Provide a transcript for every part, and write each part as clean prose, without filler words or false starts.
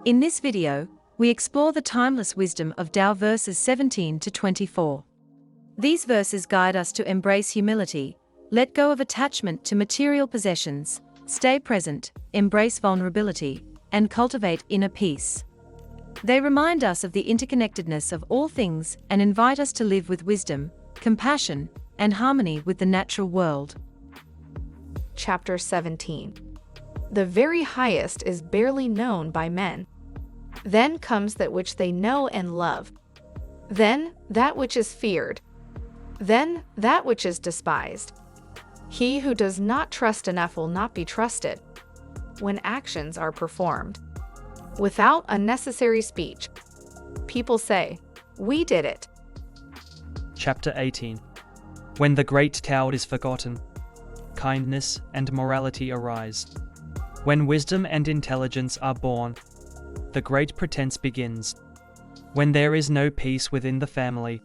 In this video, we explore the timeless wisdom of Tao verses 17 to 24. These verses guide us to embrace humility, let go of attachment to material possessions, stay present, embrace vulnerability, and cultivate inner peace. They remind us of the interconnectedness of all things and invite us to live with wisdom, compassion, and harmony with the natural world. Chapter 17. The very highest is barely known by men. Then comes that which they know and love. Then that which is feared. Then that which is despised. He who does not trust enough will not be trusted when actions are performed. Without unnecessary speech, people say, "We did it." Chapter 18. When the great Tao is forgotten, kindness and morality arise. When wisdom and intelligence are born, the great pretense begins. When there is no peace within the family,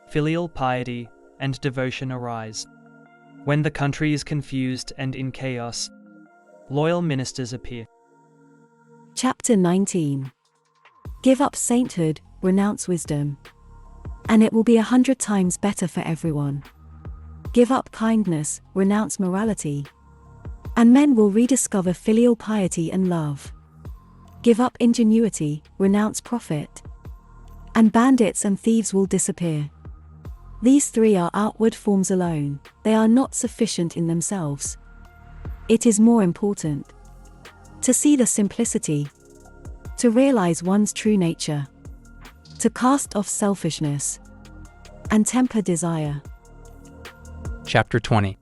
filial piety and devotion arise. When the country is confused and in chaos, loyal ministers appear. Chapter 19. Give up sainthood, renounce wisdom, and it will be 100 times better for everyone. Give up kindness, renounce morality, and men will rediscover filial piety and love. Give up ingenuity, renounce profit, and bandits and thieves will disappear. These three are outward forms alone, they are not sufficient in themselves. It is more important to see the simplicity, to realize one's true nature, to cast off selfishness, and temper desire. Chapter 20.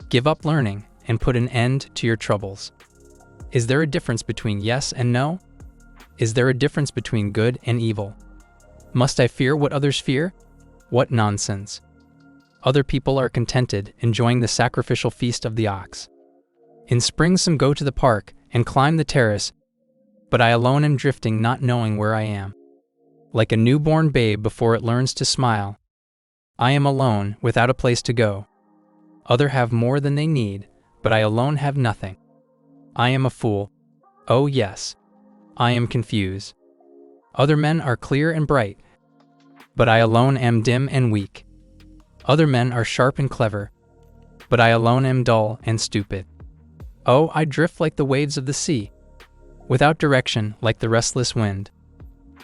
Give up learning and put an end to your troubles. Is there a difference between yes and no? Is there a difference between good and evil? Must I fear what others fear? What nonsense. Other people are contented, enjoying the sacrificial feast of the ox. In spring some go to the park and climb the terrace, but I alone am drifting, not knowing where I am. Like a newborn babe before it learns to smile, I am alone, without a place to go. Others have more than they need, but I alone have nothing. I am a fool. Oh yes, I am confused. Other men are clear and bright, but I alone am dim and weak. Other men are sharp and clever, but I alone am dull and stupid. Oh, I drift like the waves of the sea, without direction like the restless wind.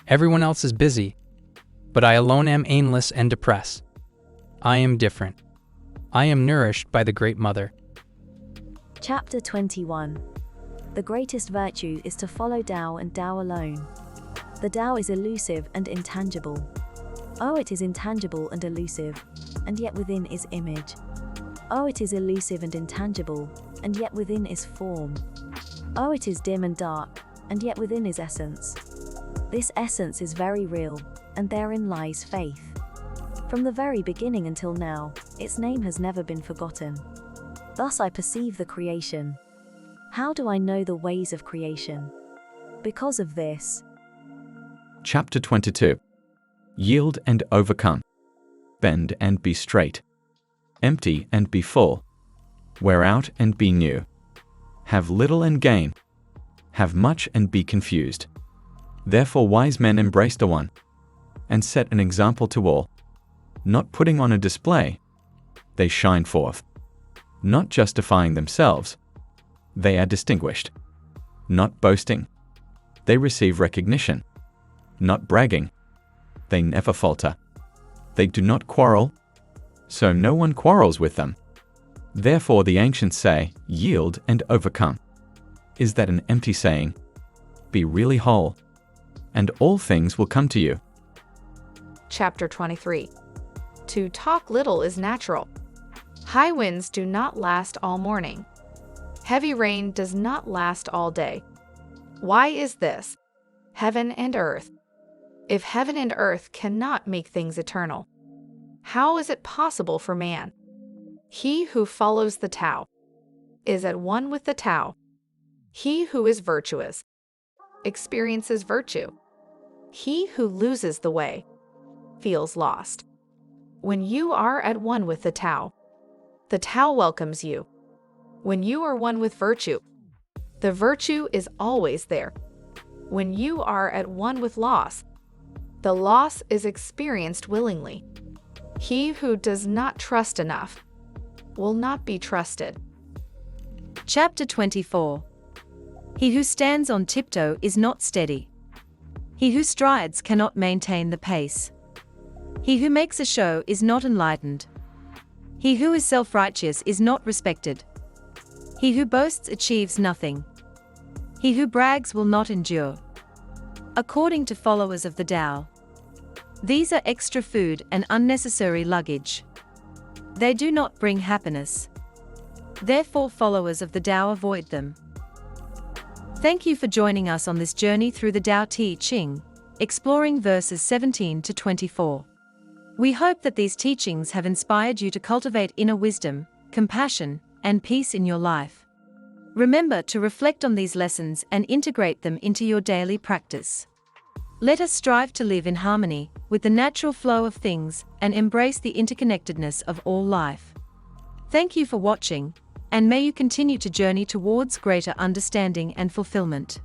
Everyone else is busy, but I alone am aimless and depressed. I am different. I am nourished by the Great Mother. Chapter 21. The greatest virtue is to follow Tao and Tao alone. The Tao is elusive and intangible. Oh, it is intangible and elusive, and yet within is image. Oh, it is elusive and intangible, and yet within is form. Oh, it is dim and dark, and yet within is essence. This essence is very real, and therein lies faith. From the very beginning until now, its name has never been forgotten. Thus I perceive the creation. How do I know the ways of creation? Because of this. Chapter 22. Yield and overcome. Bend and be straight. Empty and be full. Wear out and be new. Have little and gain. Have much and be confused. Therefore wise men embrace the one, and set an example to all. Not putting on a display, they shine forth. Not justifying themselves, they are distinguished. Not boasting, they receive recognition. Not bragging, they never falter. They do not quarrel, so no one quarrels with them. Therefore the ancients say, yield and overcome. Is that an empty saying? Be really whole, and all things will come to you. Chapter 23. To talk little is natural. High winds do not last all morning. Heavy rain does not last all day. Why is this? Heaven and earth. If heaven and earth cannot make things eternal, how is it possible for man? He who follows the Tao is at one with the Tao. He who is virtuous experiences virtue. He who loses the way feels lost. When you are at one with the Tao welcomes you. When you are one with virtue, the virtue is always there. when you are at one with loss, the loss is experienced willingly. He who does not trust enough will not be trusted. Chapter 24. He who stands on tiptoe is not steady. He who strides cannot maintain the pace. He who makes a show is not enlightened. He who is self-righteous is not respected. He who boasts achieves nothing. He who brags will not endure. According to followers of the Tao, these are extra food and unnecessary luggage. They do not bring happiness. Therefore, followers of the Tao avoid them. Thank you for joining us on this journey through the Tao Te Ching, exploring verses 17 to 24. We hope that these teachings have inspired you to cultivate inner wisdom, compassion, and peace in your life. Remember to reflect on these lessons and integrate them into your daily practice. Let us strive to live in harmony with the natural flow of things and embrace the interconnectedness of all life. Thank you for watching, and may you continue to journey towards greater understanding and fulfillment.